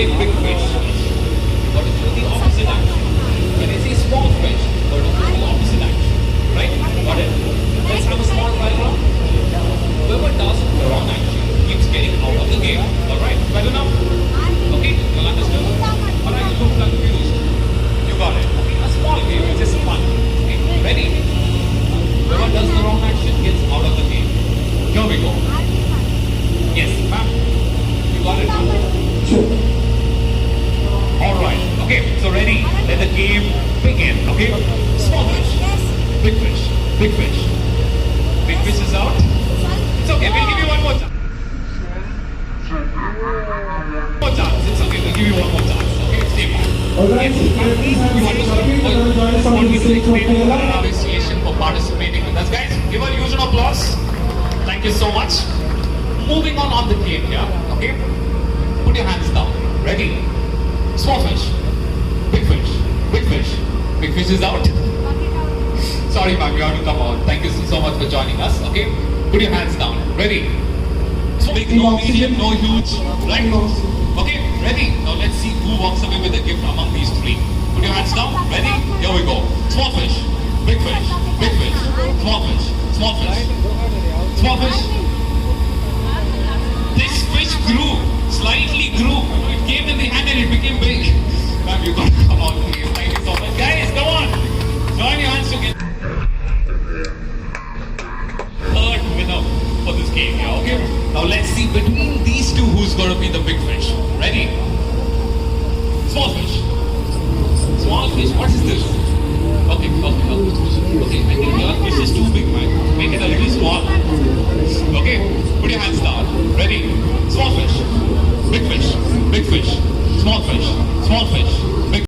say big fish, you got to do the opposite action. When I say small fish, you got to do the opposite action. Right? Got it? Let's have a small trial run. Whoever does the wrong action keeps getting out of the game. Alright? Well enough? Okay? You understood? Alright, you look confused. You got it. Okay? A small game is just fun. Okay? Ready? Whoever does the wrong action gets out of the game. Here we go. Yes, ma'am. You got it. Alright. Okay, so ready? Let the game begin. Okay? Small fish. Big fish. Big fish. Big fish is out. It's okay, we'll give you one more chance. One chance. It's okay, we'll give you one more chance. Okay, stay back. Yes, you want me to explain your appreciation for participating with us. Guys, give a huge applause. Thank you so much. Moving on the game here. Okay? Put your hands down. Ready? Small fish. Big fish. Big fish. Big fish is out. Sorry ma'am, you have to come out. Thank you so much for joining us. Okay? Put your hands down. Ready? So big, no medium, no huge. Right? Okay? Ready? Now let's see who walks away with the gift among these three. Put your hands down. Ready? Here we go. Small fish. Big fish. Big fish. Small fish. Small fish. Small fish. This fish grew. Slightly grew. It came in the hand and it became big. Ma'am, you got to come on, please. Thank you so much. Guys, come on. Join your hands together. Third winner for this game here, okay? Now let's see between these two who's going to be the big fish. Ready? Small fish. Small fish, what is this? Okay, I think your fish is too big, man. Make it a little small. Okay, put your hands down. Ready? Small fish. Big fish. Big fish. Small fish. Small fish. Big